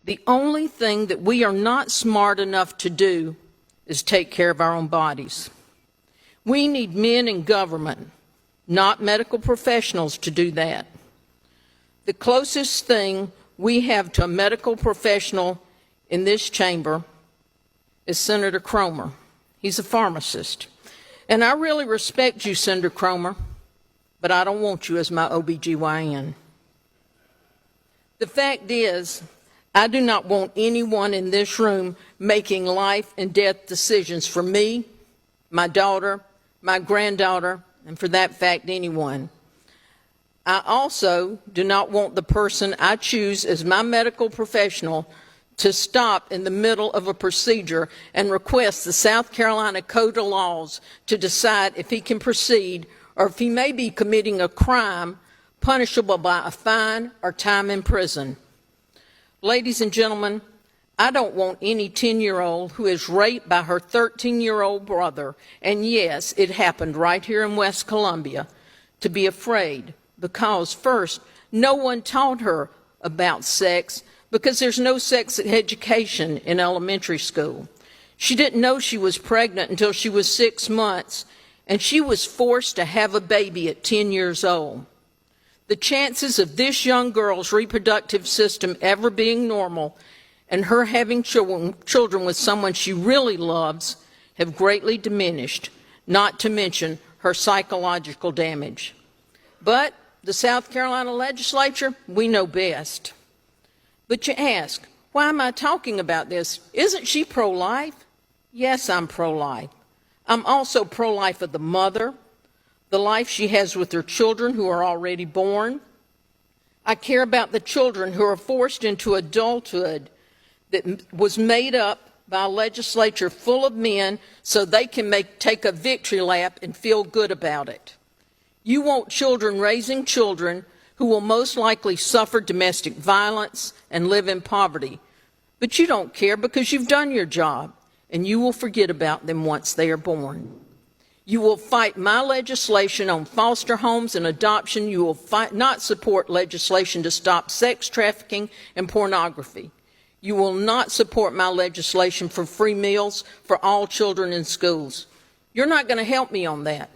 The only thing that we are not smart enough to do is take care of our own bodies. We need men in government, not medical professionals, to do that. The closest thing we have to a medical professional in this chamber is Senator Cromer. He's a pharmacist. And I really respect you, Senator Cromer, but I don't want you as my OBGYN. The fact is, I do not want anyone in this room making life and death decisions for me, my daughter, my granddaughter, and for that fact, anyone. I also do not want the person I choose as my medical professional to stop in the middle of a procedure and request the South Carolina Code of Laws to decide if he can proceed or if he may be committing a crime punishable by a fine or time in prison. Ladies and gentlemen, I don't want any 10-year-old who is raped by her 13-year-old brother, and yes, it happened right here in West Columbia, to be afraid because, first, no one taught her about sex because there's no sex education in elementary school. She didn't know she was pregnant until she was 6 months, and she was forced to have a baby at 10 years old. The chances of this young girl's reproductive system ever being normal and her having children with someone she really loves have greatly diminished, not to mention her psychological damage. But the South Carolina legislature, we know best. But you ask, why am I talking about this? Isn't she pro-life? Yes, I'm pro-life. I'm also pro-life of the mother, the life she has with her children who are already born. I care about the children who are forced into adulthood that was made up by a legislature full of men so they can take a victory lap and feel good about it. You want children raising children who will most likely suffer domestic violence and live in poverty. But you don't care because you've done your job, and you will forget about them once they are born. You will fight my legislation on foster homes and adoption. You will not support legislation to stop sex trafficking and pornography. You will not support my legislation for free meals for all children in schools. You're not going to help me on that.